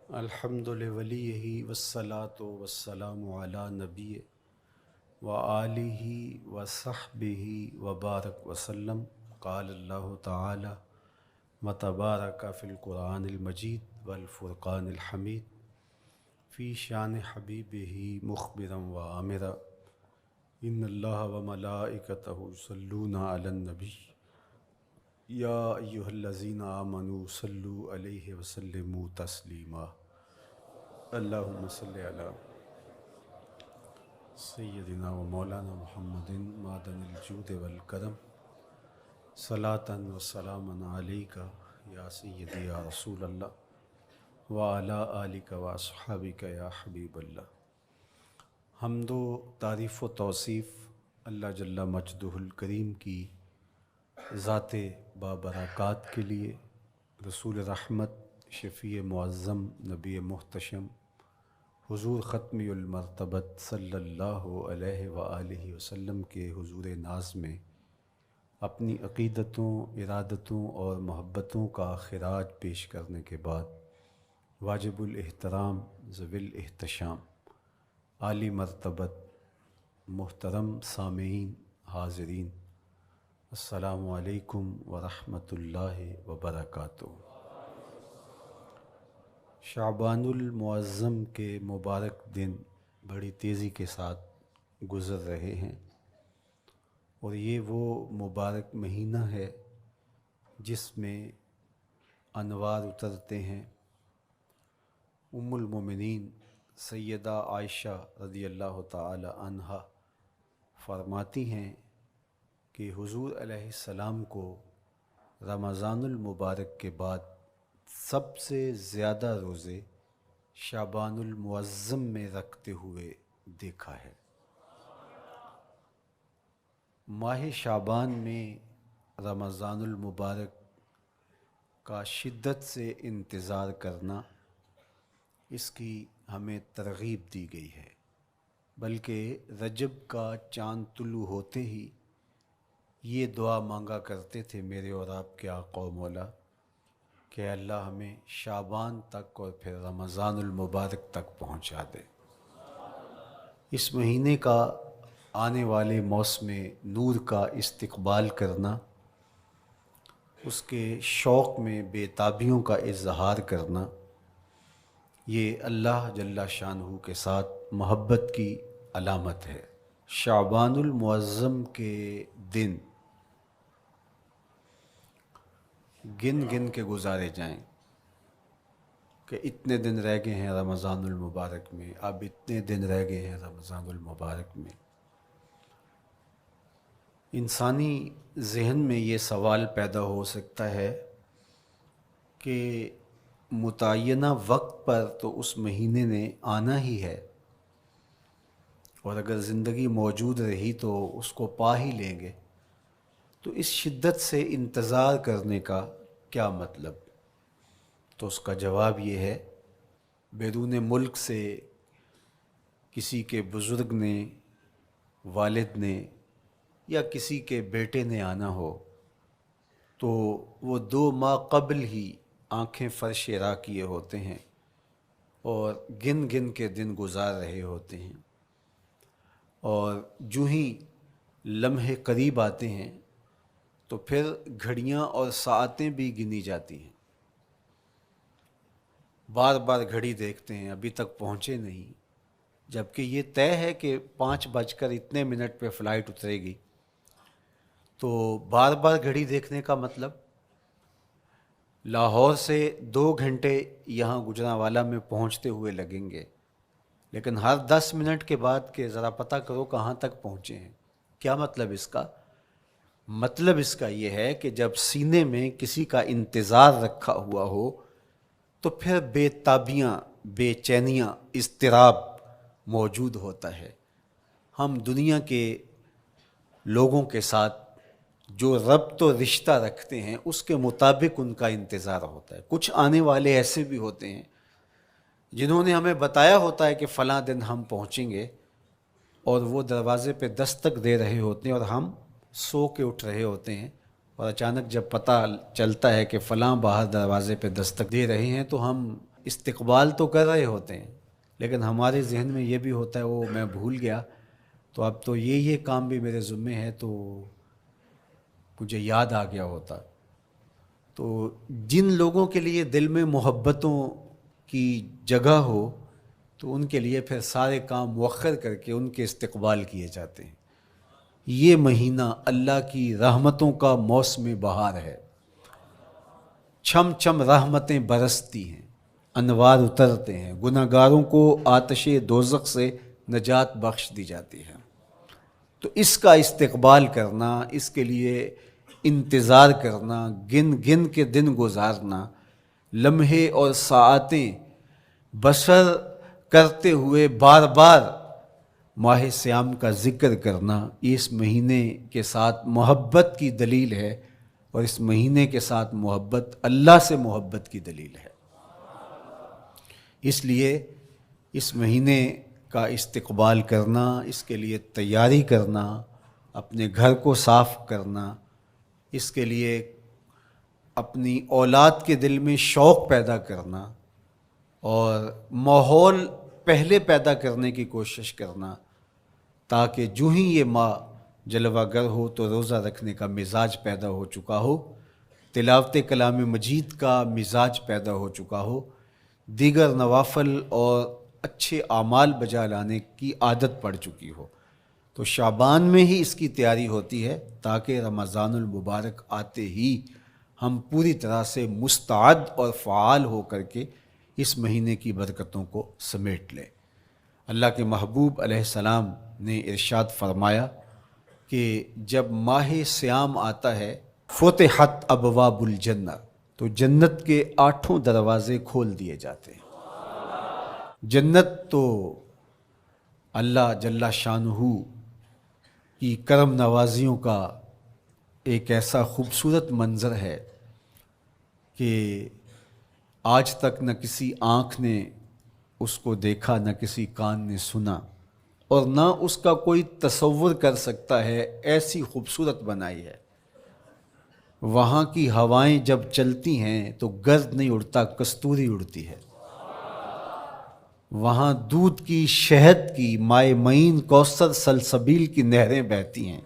الحمد لولیہ والصلاة والسلام علی نبی وآلہ وصحبہ وبارک وسلم۔ قال اللہ تعالی وتبارک فی القرآن المجید والفرقان الحمید فی شان حبیبہ مخبرا وآمرا ان اللہ وملائکتہ یصلون علی النبی یا ایہا الذین آمنوا صلوا علیہ وسلموا تسلیما۔ اللہم صلی علی سیدنا و مولانا محمد معدن الجود والکرم صلاۃ و سلاما علیک یا سیدی یا رسول اللہ وعلی آلک و اصحابک یا حبیب اللہ۔ حمد و تعریف و توصیف اللہ جل مجدہ الکریم کی ذات بابرکات کے لیے، رسول رحمت، شفیع معظم، نبی محتشم، حضور ختمی المرتبت صلی اللہ علیہ وآلہ وسلم کے حضور ناز میں اپنی عقیدتوں، ارادتوں اور محبتوں کا خراج پیش کرنے کے بعد واجب الاحترام، ذوی الاحتشام، عالی مرتبت محترم سامعین، حاضرین، السلام علیکم ورحمۃ اللہ وبرکاتہ۔ شعبان المعظم کے مبارک دن بڑی تیزی کے ساتھ گزر رہے ہیں، اور یہ وہ مبارک مہینہ ہے جس میں انوار اترتے ہیں۔ ام المومنین سیدہ عائشہ رضی اللہ تعالی عنہا فرماتی ہیں کہ حضور علیہ السلام کو رمضان المبارک کے بعد سب سے زیادہ روزے شعبان المعظم میں رکھتے ہوئے دیکھا ہے۔ ماہ شعبان میں رمضان المبارک کا شدت سے انتظار کرنا، اس کی ہمیں ترغیب دی گئی ہے، بلکہ رجب کا چاند طلوع ہوتے ہی یہ دعا مانگا کرتے تھے میرے اور آپ کے آقا و مولا کہ اللہ ہمیں شعبان تک اور پھر رمضان المبارک تک پہنچا دے۔ اس مہینے کا آنے والے موسم نور کا استقبال کرنا، اس کے شوق میں بے تابیوں کا اظہار کرنا، یہ اللہ جل شانہ کے ساتھ محبت کی علامت ہے۔ شعبان المعظم کے دن گن گن کے گزارے جائیں کہ اتنے دن رہ گئے ہیں رمضان المبارک میں، اب اتنے دن رہ گئے ہیں رمضان المبارک میں۔ انسانی ذہن میں یہ سوال پیدا ہو سکتا ہے کہ متعینہ وقت پر تو اس مہینے نے آنا ہی ہے، اور اگر زندگی موجود رہی تو اس کو پا ہی لیں گے، تو اس شدت سے انتظار کرنے کا کیا مطلب؟ تو اس کا جواب یہ ہے، بیرون ملک سے کسی کے بزرگ نے، والد نے یا کسی کے بیٹے نے آنا ہو تو وہ 2 ماہ قبل ہی آنکھیں فرش راہ کیے ہوتے ہیں اور گن گن کے دن گزار رہے ہوتے ہیں، اور جو ہی لمحے قریب آتے ہیں تو پھر گھڑیاں اور ساعتیں بھی گنی جاتی ہیں۔ بار بار گھڑی دیکھتے ہیں، ابھی تک پہنچے نہیں، جبکہ یہ طے ہے کہ 5:02 پہ فلائٹ اترے گی۔ تو بار بار گھڑی دیکھنے کا مطلب لاہور سے 2 گھنٹے یہاں گجرانوالہ میں پہنچتے ہوئے لگیں گے، لیکن ہر 10 منٹ کے بعد کہ ذرا پتہ کرو کہاں تک پہنچے ہیں۔ کیا مطلب اس کا؟ مطلب اس کا یہ ہے کہ جب سینے میں کسی کا انتظار رکھا ہوا ہو تو پھر بے تابیاں، بے چینیاں، اضطراب موجود ہوتا ہے۔ ہم دنیا کے لوگوں کے ساتھ جو ربط و رشتہ رکھتے ہیں اس کے مطابق ان کا انتظار ہوتا ہے۔ کچھ آنے والے ایسے بھی ہوتے ہیں جنہوں نے ہمیں بتایا ہوتا ہے کہ فلاں دن ہم پہنچیں گے، اور وہ دروازے پہ دستک دے رہے ہوتے ہیں اور ہم سو کے اٹھ رہے ہوتے ہیں، اور اچانک جب پتہ چلتا ہے کہ فلاں باہر دروازے پہ دستک دے رہے ہیں تو ہم استقبال تو کر رہے ہوتے ہیں، لیکن ہمارے ذہن میں یہ بھی ہوتا ہے وہ میں بھول گیا، تو اب تو یہ کام بھی میرے ذمے ہے، تو مجھے یاد آ گیا ہوتا۔ تو جن لوگوں کے لیے دل میں محبتوں کی جگہ ہو تو ان کے لیے پھر سارے کام مؤخر کر کے ان کے استقبال کیے جاتے ہیں۔ یہ مہینہ اللہ کی رحمتوں کا موسم بہار ہے، چھم چھم رحمتیں برستی ہیں، انوار اترتے ہیں، گناہگاروں کو آتش دوزخ سے نجات بخش دی جاتی ہے۔ تو اس کا استقبال کرنا، اس کے لیے انتظار کرنا، گن گن کے دن گزارنا، لمحے اور ساعتیں بسر کرتے ہوئے بار بار ماہ سیام کا ذکر کرنا، اس مہینے کے ساتھ محبت کی دلیل ہے، اور اس مہینے کے ساتھ محبت اللہ سے محبت کی دلیل ہے۔ اس لیے اس مہینے کا استقبال کرنا، اس کے لیے تیاری کرنا، اپنے گھر کو صاف کرنا، اس کے لیے اپنی اولاد کے دل میں شوق پیدا کرنا اور ماحول پہلے پیدا کرنے کی کوشش کرنا، تاکہ جو ہی یہ ماہ جلوہ گر ہو تو روزہ رکھنے کا مزاج پیدا ہو چکا ہو، تلاوت کلام مجید کا مزاج پیدا ہو چکا ہو، دیگر نوافل اور اچھے اعمال بجا لانے کی عادت پڑ چکی ہو۔ تو شعبان میں ہی اس کی تیاری ہوتی ہے، تاکہ رمضان المبارک آتے ہی ہم پوری طرح سے مستعد اور فعال ہو کر کے اس مہینے کی برکتوں کو سمیٹ لیں۔ اللہ کے محبوب علیہ السلام نے ارشاد فرمایا کہ جب ماہ سیام آتا ہے فتحت ابواب الجنہ، تو جنت کے 8 دروازے کھول دیے جاتے ہیں۔ جنت تو اللہ جل شانہ کی کرم نوازیوں کا ایک ایسا خوبصورت منظر ہے کہ آج تک نہ کسی آنکھ نے اس کو دیکھا، نہ کسی کان نے سنا، اور نہ اس کا کوئی تصور کر سکتا ہے، ایسی خوبصورت بنائی ہے۔ وہاں کی ہوائیں جب چلتی ہیں تو گرد نہیں اڑتا، کستوری اڑتی ہے۔ وہاں دودھ کی، شہد کی، مائے معین، کوثر، سلسبیل کی نہریں بہتی ہیں،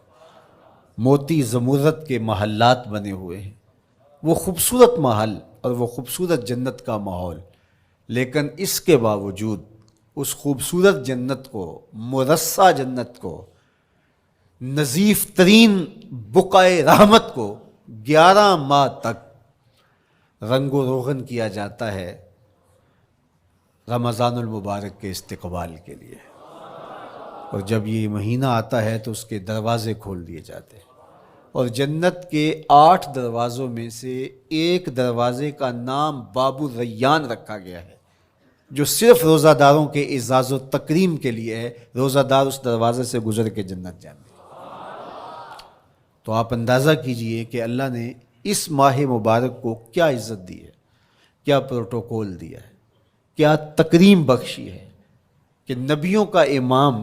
موتی زمرد کے محلات بنے ہوئے ہیں۔ وہ خوبصورت محل اور وہ خوبصورت جنت کا ماحول، لیکن اس کے باوجود اس خوبصورت جنت کو، مرصع جنت کو، نظیف ترین بقعۂ رحمت کو 11 ماہ تک رنگ و روغن کیا جاتا ہے رمضان المبارک کے استقبال کے لیے، اور جب یہ مہینہ آتا ہے تو اس کے دروازے کھول دیے جاتے ہیں، اور جنت کے 8 دروازوں میں سے ایک دروازے کا نام باب الریان رکھا گیا ہے، جو صرف روزہ داروں کے اعزاز و تکریم کے لیے ہے۔ روزہ دار اس دروازے سے گزر کے جنت جانے۔ تو آپ اندازہ کیجئے کہ اللہ نے اس ماہ مبارک کو کیا عزت دی ہے، کیا پروٹوکول دیا ہے، کیا تکریم بخشی ہے، کہ نبیوں کا امام،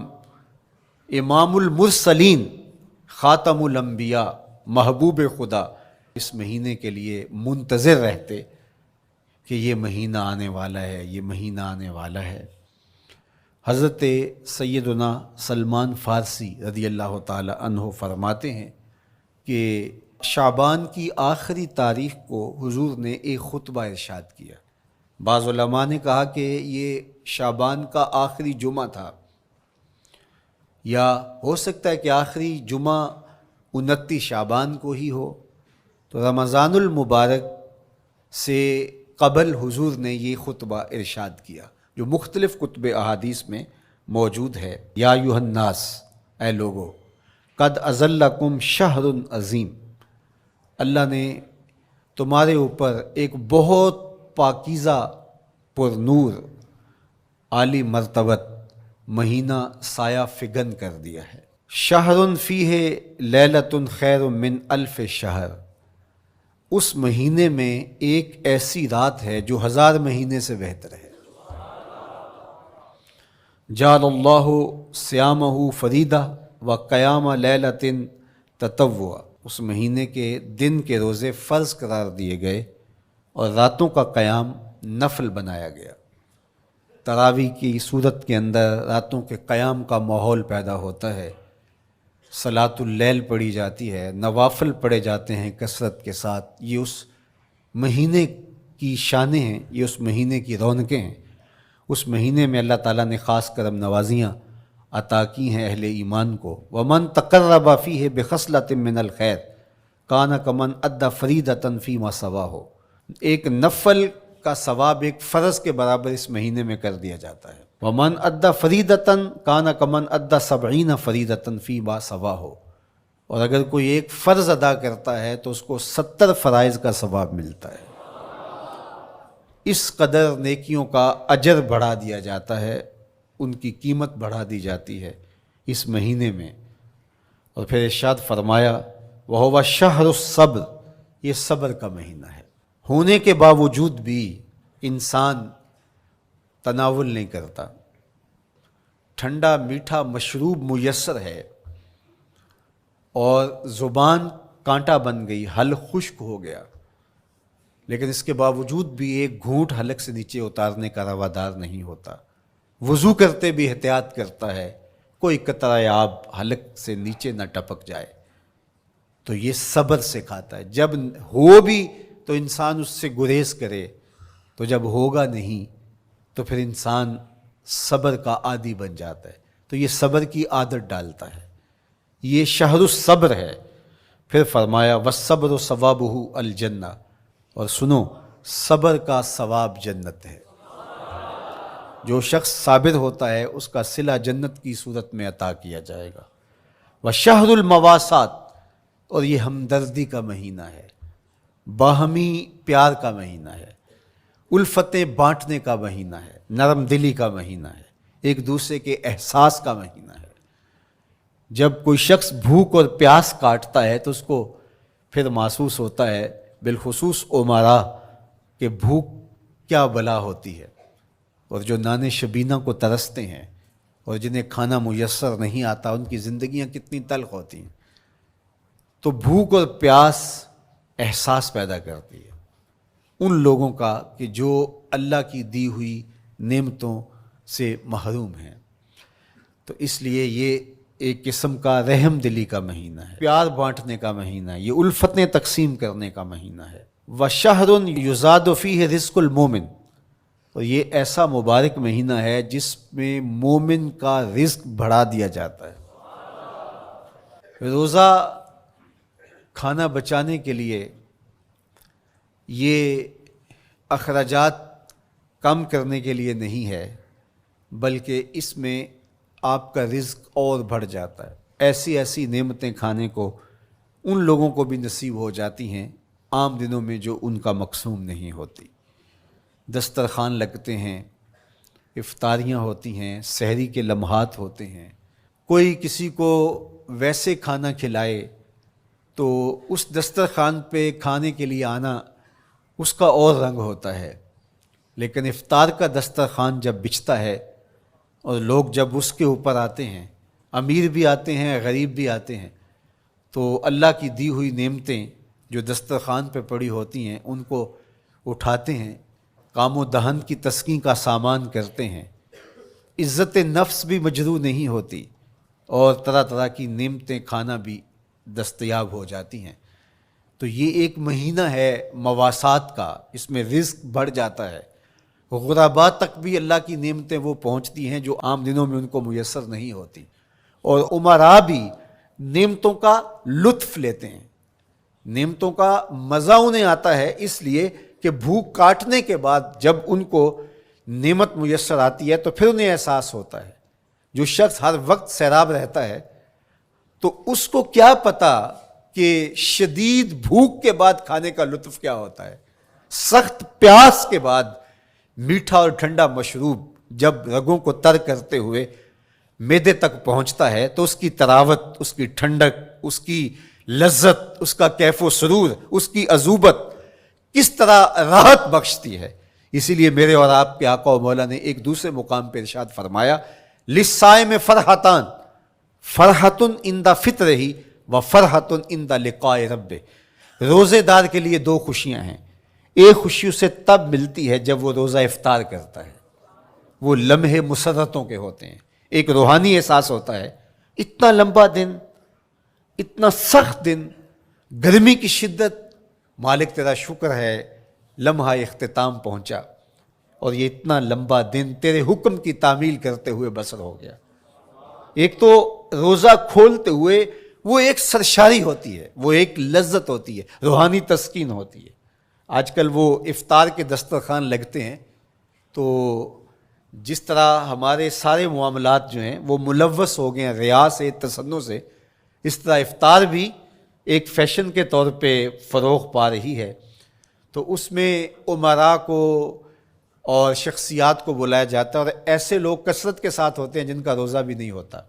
امام المرسلین، خاتم الانبیاء، محبوب خدا اس مہینے کے لیے منتظر رہتے کہ یہ مہینہ آنے والا ہے، یہ مہینہ آنے والا ہے۔ حضرت سیدنا سلمان فارسی رضی اللہ تعالی عنہ فرماتے ہیں کہ شعبان کی آخری تاریخ کو حضور نے ایک خطبہ ارشاد کیا۔ بعض علماء نے کہا کہ یہ شعبان کا آخری جمعہ تھا، یا ہو سکتا ہے کہ آخری جمعہ 29 شعبان کو ہی ہو۔ تو رمضان المبارک سے قبل حضور نے یہ خطبہ ارشاد کیا، جو مختلف کتب احادیث میں موجود ہے۔ یا ایھا الناس، اے لوگو، قد اظلکم شہر عظیم، اللہ نے تمہارے اوپر ایک بہت پاکیزہ، پر نور، عالی مرتبت مہینہ سایہ فگن کر دیا ہے۔ شہر فیہ لیلۃ خیر من الف شہر، اس مہینے میں ایک ایسی رات ہے جو 1000 مہینے سے بہتر ہے۔ جعل اللہ صیامہ فریدہ و قیام لیلۃ تطوع، اس مہینے کے دن کے روزے فرض قرار دیے گئے اور راتوں کا قیام نفل بنایا گیا۔ تراویح کی صورت کے اندر راتوں کے قیام کا ماحول پیدا ہوتا ہے، صلاۃ اللیل پڑھی جاتی ہے، نوافل پڑھے جاتے ہیں کثرت کے ساتھ۔ یہ اس مہینے کی شانیں ہیں، یہ اس مہینے کی رونقیں ہیں۔ اس مہینے میں اللہ تعالیٰ نے خاص کرم نوازیاں عطا کی ہیں اہل ایمان کو۔ ومن تقرب فیہ بخصلۃ من الخیر کان کمن ادی فریضۃ فیما سواہ، ایک نفل کا ثواب ایک فرض کے برابر اس مہینے میں کر دیا جاتا ہے۔ ومن ادی فریضۃ کان کمن ادی 70 فریضۃ فیما سواہ، اور اگر کوئی ایک فرض ادا کرتا ہے تو اس کو 70 فرائض کا ثواب ملتا ہے۔ اس قدر نیکیوں کا اجر بڑھا دیا جاتا ہے، ان کی قیمت بڑھا دی جاتی ہے اس مہینے میں۔ اور پھر ارشاد فرمایا وَهُوَ شَهْرُ الصَّبْرِ، یہ صبر کا مہینہ ہے۔ ہونے کے باوجود بھی انسان تناول نہیں کرتا، ٹھنڈا میٹھا مشروب میسر ہے اور زبان کانٹا بن گئی، حلق خشک ہو گیا، لیکن اس کے باوجود بھی ایک گھونٹ حلق سے نیچے اتارنے کا روادار نہیں ہوتا۔ وضو کرتے بھی احتیاط کرتا ہے کوئی قطرہ آب حلق سے نیچے نہ ٹپک جائے، تو یہ صبر سکھاتا ہے۔ جب ہو بھی تو انسان اس سے گریز کرے، تو جب ہوگا نہیں تو پھر انسان صبر کا عادی بن جاتا ہے، تو یہ صبر کی عادت ڈالتا ہے۔ یہ شہر الصبر ہے۔ پھر فرمایا والصبر ثوابہ الجنہ، اور سنو صبر کا ثواب جنت ہے۔ جو شخص صابر ہوتا ہے اس کا صلہ جنت کی صورت میں عطا کیا جائے گا۔ وشہر المواسات، اور یہ ہمدردی کا مہینہ ہے، باہمی پیار کا مہینہ ہے، الفتیں بانٹنے کا مہینہ ہے، نرم دلی کا مہینہ ہے، ایک دوسرے کے احساس کا مہینہ ہے۔ جب کوئی شخص بھوک اور پیاس کاٹتا ہے تو اس کو پھر محسوس ہوتا ہے، بالخصوص امراء، کہ بھوک کیا بلا ہوتی ہے، اور جو نان شبینہ کو ترستے ہیں اور جنہیں کھانا میسر نہیں آتا ان کی زندگیاں کتنی تلخ ہوتی ہیں۔ تو بھوک اور پیاس احساس پیدا کرتی ہے ان لوگوں کا کہ جو اللہ کی دی ہوئی نعمتوں سے محروم ہیں۔ تو اس لیے یہ ایک قسم کا رحم دلی کا مہینہ ہے، پیار بانٹنے کا مہینہ ہے، یہ الفتیں تقسیم کرنے کا مہینہ ہے۔ وَشَهْرٌ يُزَادُ فِيهِ رِزْقُ الْمُؤْمِنِ، اور یہ ایسا مبارک مہینہ ہے جس میں مومن کا رزق بڑھا دیا جاتا ہے۔ روزہ کھانا بچانے کے لیے، یہ اخراجات کم کرنے کے لیے نہیں ہے، بلکہ اس میں آپ کا رزق اور بڑھ جاتا ہے۔ ایسی ایسی نعمتیں کھانے کو ان لوگوں کو بھی نصیب ہو جاتی ہیں عام دنوں میں جو ان کا مقسوم نہیں ہوتی۔ دسترخوان لگتے ہیں، افطاریاں ہوتی ہیں، سحری کے لمحات ہوتے ہیں، کوئی کسی کو ویسے کھانا کھلائے تو اس دسترخوان پہ کھانے کے لیے آنا اس کا اور رنگ ہوتا ہے۔ لیکن افطار کا دسترخوان جب بچھتا ہے اور لوگ جب اس کے اوپر آتے ہیں، امیر بھی آتے ہیں، غریب بھی آتے ہیں، تو اللہ کی دی ہوئی نعمتیں جو دسترخوان پہ پڑی ہوتی ہیں ان کو اٹھاتے ہیں، کام و دہن کی تسکین کا سامان کرتے ہیں، عزت نفس بھی مجروح نہیں ہوتی، اور طرح طرح کی نعمتیں کھانا بھی دستیاب ہو جاتی ہیں۔ تو یہ ایک مہینہ ہے مواسات کا، اس میں رزق بڑھ جاتا ہے، غرباء تک بھی اللہ کی نعمتیں وہ پہنچتی ہیں جو عام دنوں میں ان کو میسر نہیں ہوتی، اور امراء بھی نعمتوں کا لطف لیتے ہیں، نعمتوں کا مزہ انہیں آتا ہے، اس لیے کہ بھوک کاٹنے کے بعد جب ان کو نعمت میسر آتی ہے تو پھر انہیں احساس ہوتا ہے۔ جو شخص ہر وقت سیراب رہتا ہے تو اس کو کیا پتا کہ شدید بھوک کے بعد کھانے کا لطف کیا ہوتا ہے۔ سخت پیاس کے بعد میٹھا اور ٹھنڈا مشروب جب رگوں کو تر کرتے ہوئے معدے تک پہنچتا ہے تو اس کی تراوت، اس کی ٹھنڈک، اس کی لذت، اس کا کیف و سرور، اس کی عذوبت کس طرح راحت بخشتی ہے۔ اسی لیے میرے اور آپ کے آقا و مولا نے ایک دوسرے مقام پہ ارشاد فرمایا للصائم فرحتان، فرحۃ عند فطرہ و فرحۃ عند لقاء ربہ، روزے دار کے لیے دو خوشیاں ہیں، ایک خوشی اسے تب ملتی ہے جب وہ روزہ افطار کرتا ہے، وہ لمحے مسرتوں کے ہوتے ہیں، ایک روحانی احساس ہوتا ہے، اتنا لمبا دن، اتنا سخت دن، گرمی کی شدت، مالک تیرا شکر ہے لمحہ اختتام پہنچا اور یہ اتنا لمبا دن تیرے حکم کی تعمیل کرتے ہوئے بسر ہو گیا۔ ایک تو روزہ کھولتے ہوئے وہ ایک سرشاری ہوتی ہے، وہ ایک لذت ہوتی ہے، روحانی تسکین ہوتی ہے۔ آج کل وہ افطار کے دسترخوان لگتے ہیں تو جس طرح ہمارے سارے معاملات جو ہیں وہ ملوث ہو گئے ہیں ریا سے، تصنع سے، اس طرح افطار بھی ایک فیشن کے طور پہ فروغ پا رہی ہے۔ تو اس میں امراء کو اور شخصیات کو بلایا جاتا ہے اور ایسے لوگ کثرت کے ساتھ ہوتے ہیں جن کا روزہ بھی نہیں ہوتا،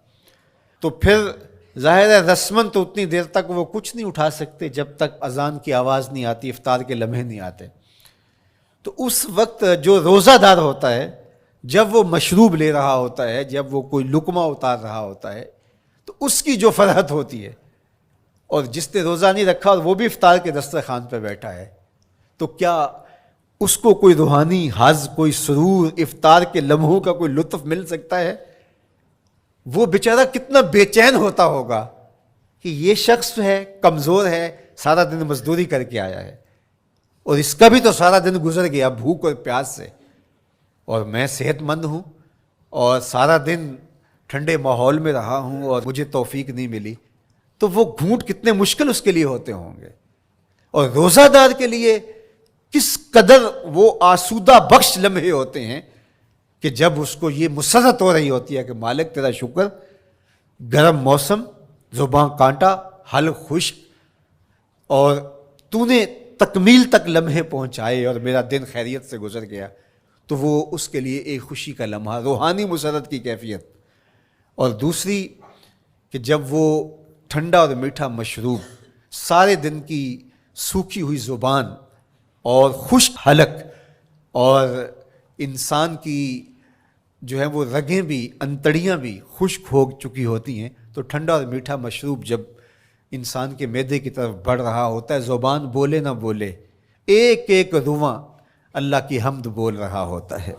تو پھر ظاہر ہے رسماً تو اتنی دیر تک وہ کچھ نہیں اٹھا سکتے جب تک اذان کی آواز نہیں آتی، افطار کے لمحے نہیں آتے۔ تو اس وقت جو روزہ دار ہوتا ہے جب وہ مشروب لے رہا ہوتا ہے، جب وہ کوئی لقمہ اتار رہا ہوتا ہے، تو اس کی جو فرحت ہوتی ہے، اور جس نے روزہ نہیں رکھا اور وہ بھی افطار کے دسترخوان پہ بیٹھا ہے، تو کیا اس کو کوئی روحانی حظ، کوئی سرور، افطار کے لمحوں کا کوئی لطف مل سکتا ہے؟ وہ بیچارہ کتنا بے چین ہوتا ہوگا کہ یہ شخص ہے کمزور ہے، سارا دن مزدوری کر کے آیا ہے اور اس کا بھی تو سارا دن گزر گیا بھوک اور پیاس سے، اور میں صحت مند ہوں اور سارا دن ٹھنڈے ماحول میں رہا ہوں اور مجھے توفیق نہیں ملی، تو وہ گھونٹ کتنے مشکل اس کے لیے ہوتے ہوں گے۔ اور روزہ دار کے لیے کس قدر وہ آسودہ بخش لمحے ہوتے ہیں کہ جب اس کو یہ مسرت ہو رہی ہوتی ہے کہ مالک تیرا شکر، گرم موسم، زباں کانٹا، حلق خشک، اور تو نے تکمیل تک لمحے پہنچائے اور میرا دن خیریت سے گزر گیا، تو وہ اس کے لیے ایک خوشی کا لمحہ، روحانی مسرت کی کیفیت۔ اور دوسری کہ جب وہ ٹھنڈا اور میٹھا مشروب، سارے دن کی سوکھی ہوئی زبان اور خشک حلق، اور انسان کی جو ہے وہ رگیں بھی، انتڑیاں بھی خشک ہو چکی ہوتی ہیں، تو ٹھنڈا اور میٹھا مشروب جب انسان کے معدے کی طرف بڑھ رہا ہوتا ہے، زبان بولے نہ بولے، ایک ایک رواں اللہ کی حمد بول رہا ہوتا ہے،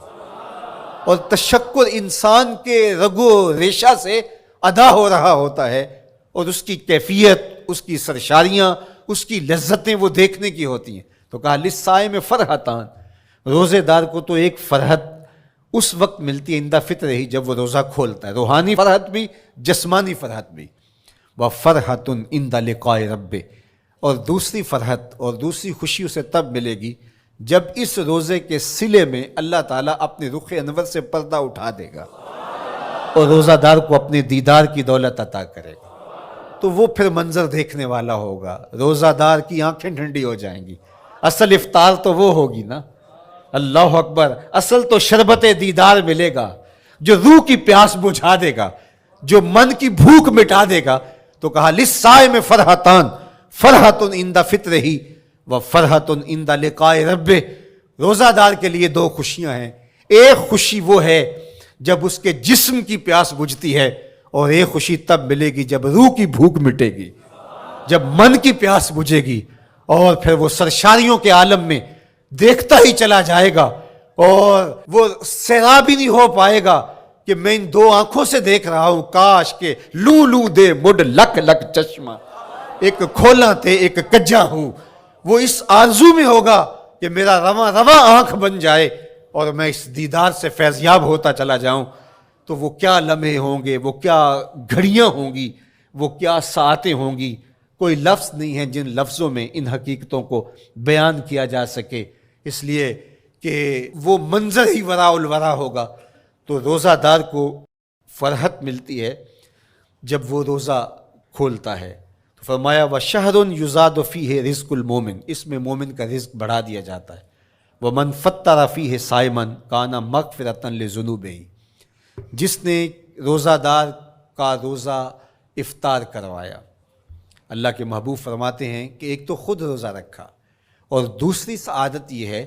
اور تشکر انسان کے رگو ریشہ سے ادا ہو رہا ہوتا ہے، اور اس کی کیفیت، اس کی سرشاریاں، اس کی لذتیں وہ دیکھنے کی ہوتی ہیں۔ تو کہا للصائم فرحتان، روزے دار کو تو ایک فرحت اس وقت ملتی ہے عند فطر ہی، جب وہ روزہ کھولتا ہے، روحانی فرحت بھی، جسمانی فرحت بھی۔ وَفَرْحَةٌ عِنْدَ لِقَاءِ رَبِّهِ، اور دوسری فرحت اور دوسری خوشی اسے تب ملے گی جب اس روزے کے صلے میں اللہ تعالیٰ اپنے رخ انور سے پردہ اٹھا دے گا اور روزہ دار کو اپنے دیدار کی دولت عطا کرے گا، تو وہ پھر منظر دیکھنے والا ہوگا، روزہ دار کی آنکھیں ٹھنڈی ہو جائیں گی۔ اصل افطار تو وہ ہوگی نا، اللہ اکبر، اصل تو شربت دیدار ملے گا جو روح کی پیاس بجھا دے گا، جو من کی بھوک مٹا دے گا۔ تو کہا للصائم فرحتان، فرحۃ عند فطرہ وفرحۃ عند لقاء ربہ، روزہ دار کے لیے دو خوشیاں ہیں، ایک خوشی وہ ہے جب اس کے جسم کی پیاس بجھتی ہے، اور ایک خوشی تب ملے گی جب روح کی بھوک مٹے گی، جب من کی پیاس بجھے گی، اور پھر وہ سرشاریوں کے عالم میں دیکھتا ہی چلا جائے گا، اور وہ سیراب ہی نہیں ہو پائے گا کہ میں ان دو آنکھوں سے دیکھ رہا ہوں، کاش کہ لوں لوں دے مڈ لک لک چشمہ، ایک کھولا تے ایک کجا ہوں۔ وہ اس آرزو میں ہوگا کہ میرا رواں رواں آنکھ بن جائے اور میں اس دیدار سے فیضیاب ہوتا چلا جاؤں۔ تو وہ کیا لمحے ہوں گے، وہ کیا گھڑیاں ہوں گی، وہ کیا ساعتیں ہوں گی، کوئی لفظ نہیں ہے جن لفظوں میں ان حقیقتوں کو بیان کیا جا سکے، اس لیے کہ وہ منظر ہی وراء الورا ہوگا۔ تو روزہ دار کو فرحت ملتی ہے جب وہ روزہ کھولتا ہے۔ فرمایا وَشَهْرٌ يُزَادُ فِيهِ رِزْقُ الْمُؤْمِنِ، اس میں مومن کا رزق بڑھا دیا جاتا ہے۔ وَمَنْ فَطَّرَ فِيهِ صَائِمًا كَانَ مَغْفِرَةً لِذُنُوبِهِ، جس نے روزہ دار کا روزہ افطار کروایا۔ اللہ کے محبوب فرماتے ہیں کہ ایک تو خود روزہ رکھا، اور دوسری سعادت یہ ہے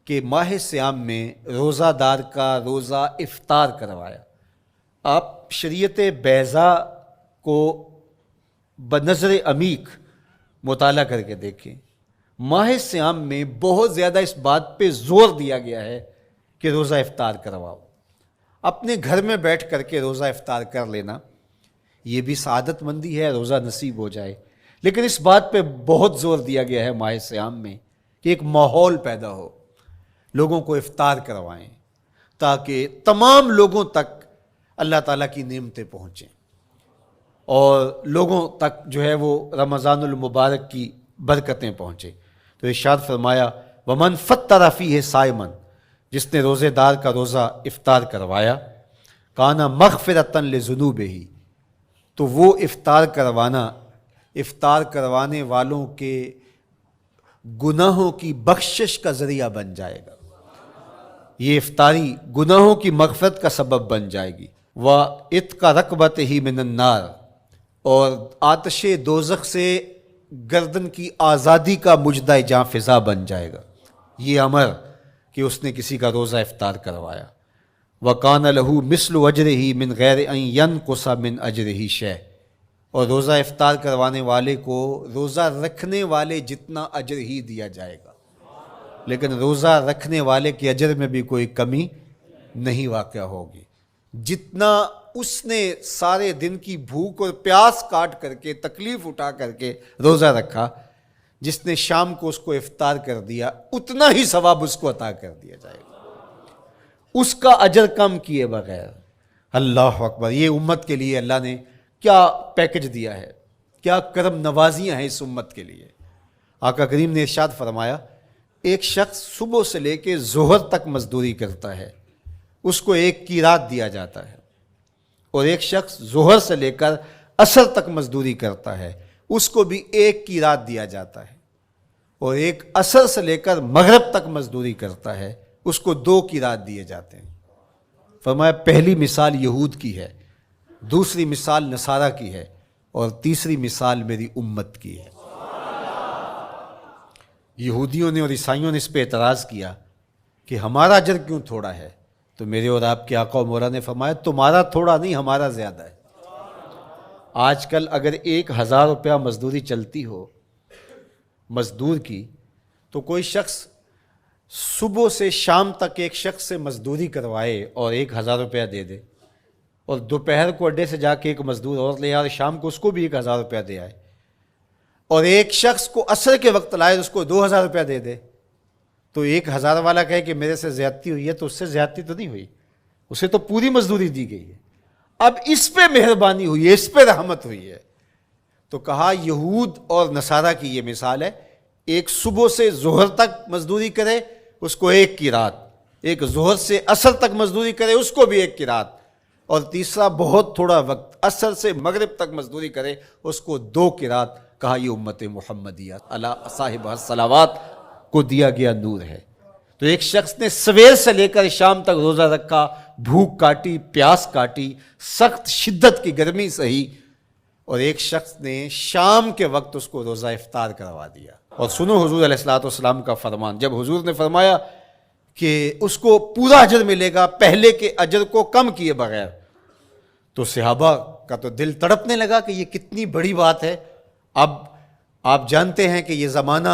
کہ ماہ صیام میں روزہ دار کا روزہ افطار کروایا۔ آپ شریعت بیضاء کو بنظر عمیق مطالعہ کر کے دیکھیں، ماہ سیام میں بہت زیادہ اس بات پہ زور دیا گیا ہے کہ روزہ افطار کرواؤ. اپنے گھر میں بیٹھ کر کے روزہ افطار کر لینا یہ بھی سعادت مندی ہے، روزہ نصیب ہو جائے. لیکن اس بات پہ بہت زور دیا گیا ہے ماہ سیام میں کہ ایک ماحول پیدا ہو، لوگوں کو افطار کروائیں تاکہ تمام لوگوں تک اللہ تعالیٰ کی نعمتیں پہنچیں اور لوگوں تک جو ہے وہ رمضان المبارک کی برکتیں پہنچیں. تو ارشاد فرمایا ومن فطر فیہ صائما، جس نے روزے دار کا روزہ افطار کروایا، کانا مغفرۃ لذنوبہ، تو وہ افطار کروانے والوں کے گناہوں کی بخشش کا ذریعہ بن جائے گا. یہ افطاری گناہوں کی مغفرت کا سبب بن جائے گی. وَعِتْقَ رَقْبَتِهِ مِنَ النَّارِ، اور آتش دوزخ سے گردن کی آزادی کا مجدہ جاں فضا بن جائے گا یہ امر کہ اس نے کسی کا روزہ افطار کروایا. وَقَانَ لَهُ مِثْلُ أَجْرِهِ مِنْ غَيْرِ أَنْ يَنْقُصَ مِنْ أَجْرِهِ شَيْءٌ، اور روزہ افطار کروانے والے کو روزہ رکھنے والے جتنا اجر ہی دیا جائے گا، لیکن روزہ رکھنے والے کے اجر میں بھی کوئی کمی نہیں واقع ہوگی. جتنا اس نے سارے دن کی بھوک اور پیاس کاٹ کر کے تکلیف اٹھا کر کے روزہ رکھا، جس نے شام کو اس کو افطار کر دیا اتنا ہی ثواب اس کو عطا کر دیا جائے گا، اس کا اجر کم کیے بغیر. اللہ اکبر! یہ امت کے لیے اللہ نے کیا پیکج دیا ہے، کیا کرم نوازیاں ہیں اس امت کے لیے. آقا کریم نے ارشاد فرمایا ایک شخص صبح سے لے کے ظہر تک مزدوری کرتا ہے، اس کو ایک قیراط دیا جاتا ہے، اور ایک شخص ظہر سے لے کر عصر تک مزدوری کرتا ہے، اس کو بھی ایک قیراط دیا جاتا ہے، اور ایک عصر سے لے کر مغرب تک مزدوری کرتا ہے، اس کو 2 قیراط دیے جاتے ہیں. فرمایا پہلی مثال یہود کی ہے، دوسری مثال نصارہ کی ہے، اور تیسری مثال میری امت کی ہے. یہودیوں نے اور عیسائیوں نے اس پہ اعتراض کیا کہ ہمارا اجر کیوں تھوڑا ہے، تو میرے اور آپ کے آقا و مولا نے فرمایا تمہارا تھوڑا نہیں، ہمارا زیادہ ہے. آج کل اگر 1000 روپیہ مزدوری چلتی ہو مزدور کی، تو کوئی شخص صبح سے شام تک ایک شخص سے مزدوری کروائے اور 1000 روپیہ دے دے، اور دوپہر کو اڈے سے جا کے ایک مزدور اور لے آئے، شام کو اس کو بھی 1000 روپیہ دے آئے، اور ایک شخص کو عصر کے وقت لائے اس کو 2000 روپیہ دے دے، تو 1000 والا کہے کہ میرے سے زیادتی ہوئی ہے، تو اس سے زیادتی تو نہیں ہوئی، اسے تو پوری مزدوری دی گئی ہے. اب اس پہ مہربانی ہوئی ہے، اس پہ رحمت ہوئی ہے. تو کہا یہود اور نصارہ کی یہ مثال ہے، ایک صبح سے ظہر تک مزدوری کرے اس کو 1 قیراط، ایک ظہر سے عصر تک مزدوری کرے اس کو بھی 1 قیراط، اور تیسرا بہت تھوڑا وقت عصر سے مغرب تک مزدوری کرے اس کو 2 قیراط. کہا یہ امت محمدیہ علی صاحب الصلوات کو دیا گیا نور ہے. تو ایک شخص نے سویر سے لے کر شام تک روزہ رکھا، بھوک کاٹی، پیاس کاٹی، سخت شدت کی گرمی سہی، اور ایک شخص نے شام کے وقت اس کو روزہ افطار کروا دیا. اور سنو حضور علیہ الصلوۃ والسلام کا فرمان، جب حضور نے فرمایا کہ اس کو پورا اجر ملے گا پہلے کے اجر کو کم کیے بغیر، تو صحابہ کا تو دل تڑپنے لگا کہ یہ کتنی بڑی بات ہے. اب آپ جانتے ہیں کہ یہ زمانہ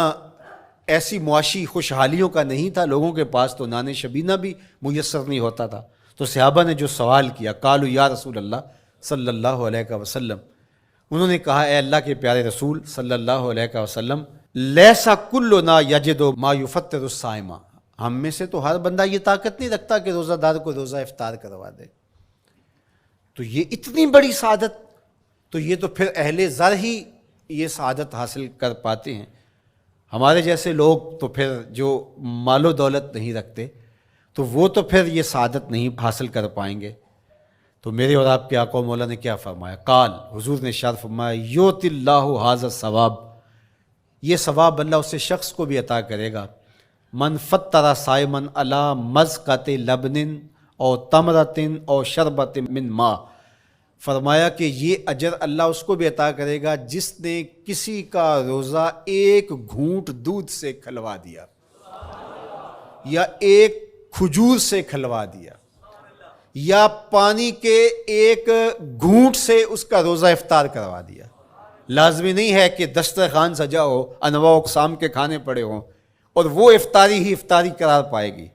ایسی معاشی خوشحالیوں کا نہیں تھا، لوگوں کے پاس تو نان شبینہ بھی میسر نہیں ہوتا تھا. تو صحابہ نے جو سوال کیا، قالوا یا رسول اللہ صلی اللہ علیہ وسلم، انہوں نے کہا اے اللہ کے پیارے رسول صلی اللہ علیہ وسلم، لیسا کلنا یجد ما یفطر الصائم، ہم میں سے تو ہر بندہ یہ طاقت نہیں رکھتا کہ روزہ دار کو روزہ افطار کروا دے. تو یہ اتنی بڑی سعادت، تو یہ تو پھر اہل زر ہی یہ سعادت حاصل کر پاتے ہیں. ہمارے جیسے لوگ تو پھر جو مال و دولت نہیں رکھتے تو وہ تو پھر یہ سعادت نہیں حاصل کر پائیں گے. تو میرے اور آپ کے آقا و مولا نے کیا فرمایا؟ قال، حضور نے ارشاد فرمایا یؤتی اللہ ھذا الثواب، یہ ثواب اللہ اسے شخص کو بھی عطا کرے گا، من فطر صائما علی مزقۃ لبن او تمرۃ او شربۃ من ماء. فرمایا کہ یہ اجر اللہ اس کو بھی عطا کرے گا جس نے کسی کا روزہ 1 گھونٹ دودھ سے کھلوا دیا، یا 1 کھجور سے کھلوا دیا، یا پانی کے 1 گھونٹ سے اس کا روزہ افطار کروا دیا. لازمی نہیں ہے کہ دسترخوان سجا ہو، انواع و اقسام کے کھانے پڑے ہوں اور وہ افطاری ہی افطاری قرار پائے گی۔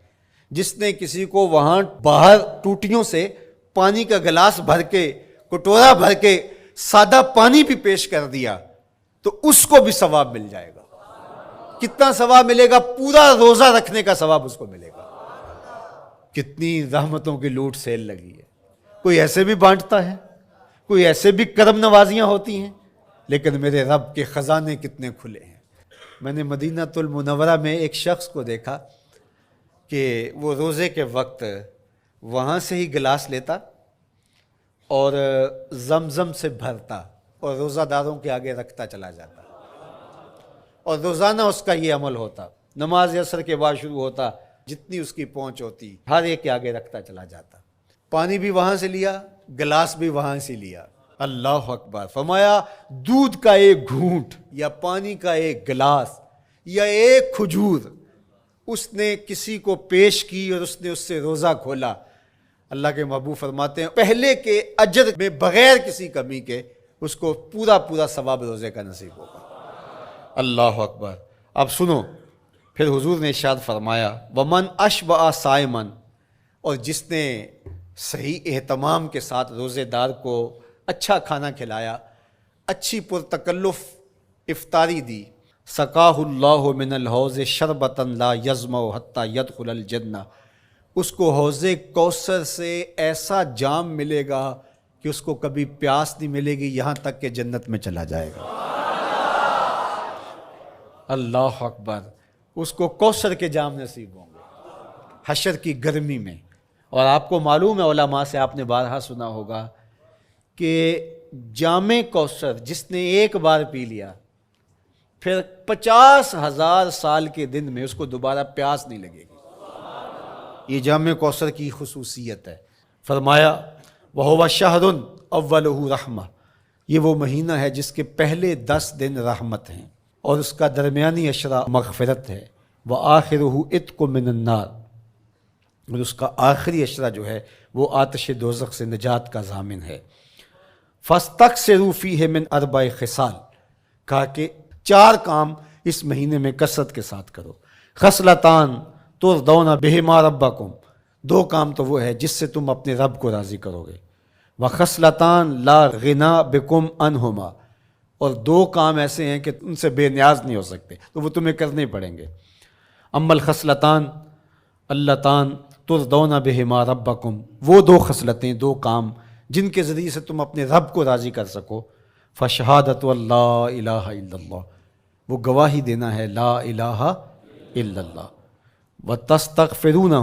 جس نے کسی کو وہاں باہر ٹوٹیوں سے پانی کا گلاس بھر کے، کٹورا بھر کے سادہ پانی بھی پیش کر دیا تو اس کو بھی ثواب مل جائے گا۔ کتنا ثواب ملے گا؟ پورا روزہ رکھنے کا ثواب اس کو ملے گا۔ کتنی رحمتوں کی لوٹ سیل لگی ہے۔ کوئی ایسے بھی بانٹتا ہے، کوئی ایسے بھی کرم نوازیاں ہوتی ہیں، لیکن میرے رب کے خزانے کتنے کھلے ہیں۔ میں نے مدینہ المنورہ میں ایک شخص کو دیکھا کہ وہ روزے کے وقت وہاں سے ہی گلاس لیتا اور زمزم سے بھرتا اور روزہ داروں کے آگے رکھتا چلا جاتا، اور روزانہ اس کا یہ عمل ہوتا۔ نماز عصر کے بعد شروع ہوتا، جتنی اس کی پہنچ ہوتی ہر ایک کے آگے رکھتا چلا جاتا۔ پانی بھی وہاں سے لیا، گلاس بھی وہاں سے لیا۔ اللہ اکبر! فرمایا دودھ کا ایک گھونٹ یا پانی کا ایک گلاس یا ایک کھجور اس نے کسی کو پیش کی اور اس نے اس سے روزہ کھولا، اللہ کے محبوب فرماتے ہیں پہلے کے اجر میں بغیر کسی کمی کے اس کو پورا پورا ثواب روزے کا نصیب ہوگا۔ اللہ اکبر! اب سنو، پھر حضور نے ارشاد فرمایا ومن اشبع صائمن، اور جس نے صحیح اہتمام کے ساتھ روزے دار کو اچھا کھانا کھلایا، اچھی پرتکلف افطاری دی، سقاہ اللہ من الحوض شربتا لا یظمأ حتی یدخل الجنہ، اس کو حوض کوثر سے ایسا جام ملے گا کہ اس کو کبھی پیاس نہیں ملے گی یہاں تک کہ جنت میں چلا جائے گا۔ اللہ اکبر! اس کو کوثر کے جام نصیب ہوں گے حشر کی گرمی میں۔ اور آپ کو معلوم ہے، علماء سے آپ نے بارہا سنا ہوگا کہ جام کوثر جس نے ایک بار پی لیا پھر 50,000 سال کے دن میں اس کو دوبارہ پیاس نہیں لگے گی۔ یہ جام کوثر کی خصوصیت ہے۔ فرمایا وَهُوَ شَهْرٌ أَوَّلُهُ رَحْمَةٌ، یہ وہ مہینہ ہے جس کے پہلے 10 دن رحمت ہیں اور اس کا درمیانی عشرہ مغفرت ہے، وَآخِرُهُ عِتْقٌ مِّنَ النَّارِ، اور اس کا آخری عشرہ جو ہے وہ آتش دوزخ سے نجات کا ضامن ہے۔ فَاسْتَكْثِرُوا فِيهِ مِنْ 4 خِصَالٍ، کہا کہ 4 کام اس مہینے میں کثرت کے ساتھ کرو۔ خصلتان ترضون بہما ربکم، 2 کام تو وہ ہے جس سے تم اپنے رب کو راضی کرو گے۔ وخصلتان لا غنا بکم عنہما، اور 2 کام ایسے ہیں کہ ان سے بے نیاز نہیں ہو سکتے تو وہ تمہیں کرنے پڑیں گے۔ اما الخصلتان اللتان ترضون بہما ربکم، وہ 2 خصلتیں، 2 کام جن کے ذریعے سے تم اپنے رب کو راضی کر سکو۔ فشہادت اللہ الہ الا اللہ، وہ گواہی دینا ہے لا الہ الا اللہ، وتستغفرونہ،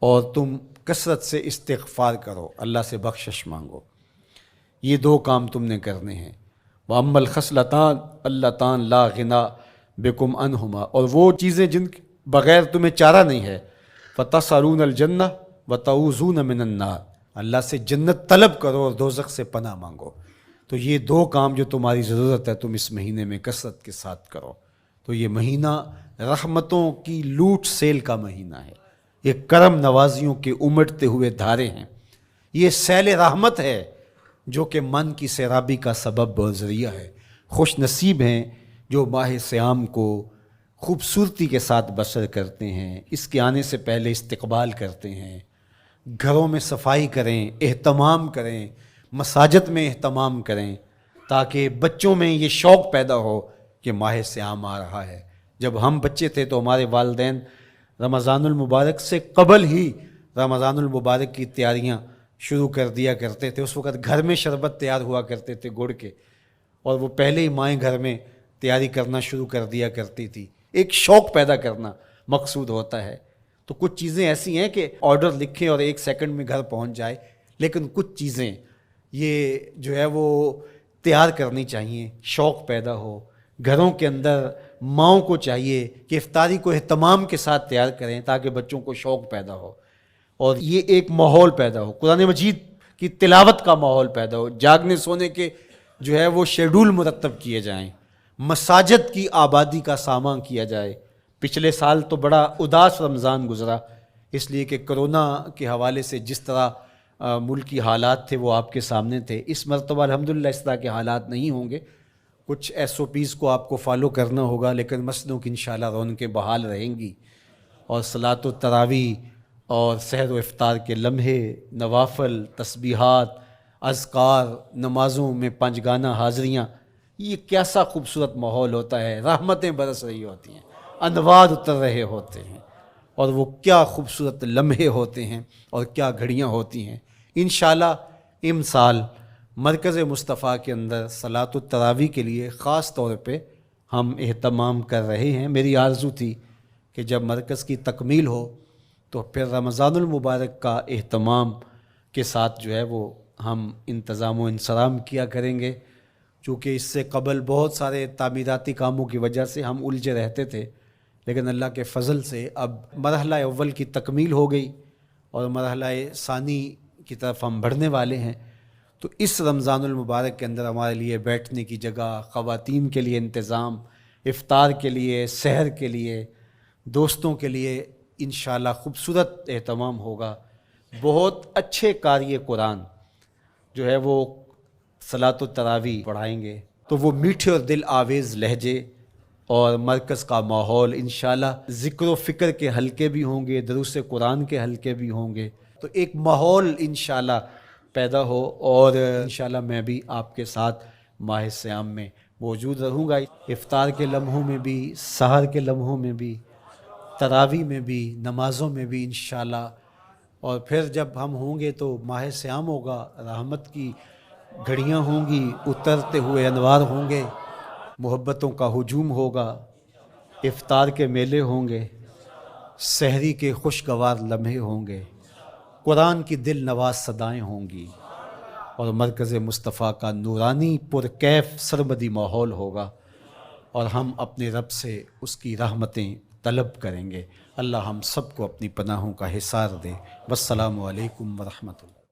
اور تم کثرت سے استغفار کرو، اللہ سے بخشش مانگو۔ یہ 2 کام تم نے کرنے ہیں۔ وَأَمَّا الْخَصْلَتَانِ اللَّتَانِ لَا غِنَىٰ بِكُمْ عَنْهُمَا، اور وہ چیزیں جن کے بغیر تمہیں چارہ نہیں ہے۔ فَتَسْأَلُونَ الْجَنَّةَ وَتَعُوذُونَ مِنَ النَّارِ، اللہ سے جنت طلب کرو اور دوزخ سے پناہ مانگو۔ تو یہ 2 کام جو تمہاری ضرورت ہے تم اس مہینے میں کثرت کے ساتھ کرو۔ تو یہ مہینہ رحمتوں کی لوٹ سیل کا مہینہ ہے، یہ کرم نوازیوں کے امٹتے ہوئے دھارے ہیں، یہ سیل رحمت ہے جو کہ من کی سیرابی کا سبب اور ذریعہ ہے۔ خوش نصیب ہیں جو ماہ صیام کو خوبصورتی کے ساتھ بسر کرتے ہیں، اس کے آنے سے پہلے استقبال کرتے ہیں، گھروں میں صفائی کریں، اہتمام کریں، مساجد میں اہتمام کریں، تاکہ بچوں میں یہ شوق پیدا ہو کہ ماہ صیام آ رہا ہے۔ جب ہم بچے تھے تو ہمارے والدین رمضان المبارک سے قبل ہی رمضان المبارک کی تیاریاں شروع کر دیا کرتے تھے۔ اس وقت گھر میں شربت تیار ہوا کرتے تھے گڑ کے، اور وہ پہلے ہی مائیں گھر میں تیاری کرنا شروع کر دیا کرتی تھی۔ ایک شوق پیدا کرنا مقصود ہوتا ہے۔ تو کچھ چیزیں ایسی ہیں کہ آرڈر لکھیں اور 1 سیکنڈ میں گھر پہنچ جائے، لیکن کچھ چیزیں یہ جو ہے وہ تیار کرنی چاہیے، شوق پیدا ہو۔ گھروں کے اندر ماؤں کو چاہیے کہ افطاری کو اہتمام کے ساتھ تیار کریں تاکہ بچوں کو شوق پیدا ہو، اور یہ ایک ماحول پیدا ہو، قرآن مجید کی تلاوت کا ماحول پیدا ہو، جاگنے سونے کے جو ہے وہ شیڈول مرتب کیے جائیں، مساجد کی آبادی کا سامان کیا جائے۔ پچھلے سال تو بڑا اداس رمضان گزرا، اس لیے کہ کرونا کے حوالے سے جس طرح ملکی حالات تھے وہ آپ کے سامنے تھے۔ اس مرتبہ الحمدللہ اس طرح کے حالات نہیں ہوں گے، کچھ ایس او پیز کو آپ کو فالو کرنا ہوگا، لیکن مسجدوں کی انشاءاللہ رونقیں بحال رہیں گی، اور صلاۃ و تراویح اور سحر و افطار کے لمحے، نوافل، تسبیحات، اذکار، نمازوں میں 5 گانہ حاضریاں، یہ کیسا خوبصورت ماحول ہوتا ہے، رحمتیں برس رہی ہوتی ہیں، انوار اتر رہے ہوتے ہیں، اور وہ کیا خوبصورت لمحے ہوتے ہیں اور کیا گھڑیاں ہوتی ہیں۔ انشاءاللہ امسال مرکز مصطفیٰ کے اندر صلاۃ التراویح کے لیے خاص طور پہ ہم اہتمام کر رہے ہیں۔ میری آرزو تھی کہ جب مرکز کی تکمیل ہو تو پھر رمضان المبارک کا اہتمام کے ساتھ جو ہے وہ ہم انتظام و انصرام کیا کریں گے، چونکہ اس سے قبل بہت سارے تعمیراتی کاموں کی وجہ سے ہم الجھے رہتے تھے، لیکن اللہ کے فضل سے اب مرحلہ اول کی تکمیل ہو گئی اور مرحلہ ثانی کی طرف ہم بڑھنے والے ہیں۔ تو اس رمضان المبارک کے اندر ہمارے لیے بیٹھنے کی جگہ، خواتین کے لیے انتظام، افطار کے لیے، سحر کے لیے، دوستوں کے لیے انشاءاللہ خوبصورت اہتمام ہوگا۔ بہت اچھے قاری قرآن جو ہے وہ صلاۃ التراویح پڑھائیں گے، تو وہ میٹھے اور دل آویز لہجے اور مرکز کا ماحول، انشاءاللہ ذکر و فکر کے حلقے بھی ہوں گے، دروس قرآن کے حلقے بھی ہوں گے، تو ایک ماحول انشاءاللہ پیدا ہو، اور انشاءاللہ میں بھی آپ کے ساتھ ماہ صیام میں موجود رہوں گا، افطار کے لمحوں میں بھی، سحر کے لمحوں میں بھی، تراویح میں بھی، نمازوں میں بھی انشاءاللہ۔ اور پھر جب ہم ہوں گے تو ماہ صیام ہوگا، رحمت کی گھڑیاں ہوں گی، اترتے ہوئے انوار ہوں گے، محبتوں کا ہجوم ہوگا، افطار کے میلے ہوں گے، سحری کے خوشگوار لمحے ہوں گے، قرآن کی دل نواز صدائیں ہوں گی، اور مرکز مصطفیٰ کا نورانی پرکیف سرمدی ماحول ہوگا، اور ہم اپنے رب سے اس کی رحمتیں طلب کریں گے۔ اللہ ہم سب کو اپنی پناہوں کا حصار دے۔ والسلام علیکم ورحمۃ اللہ۔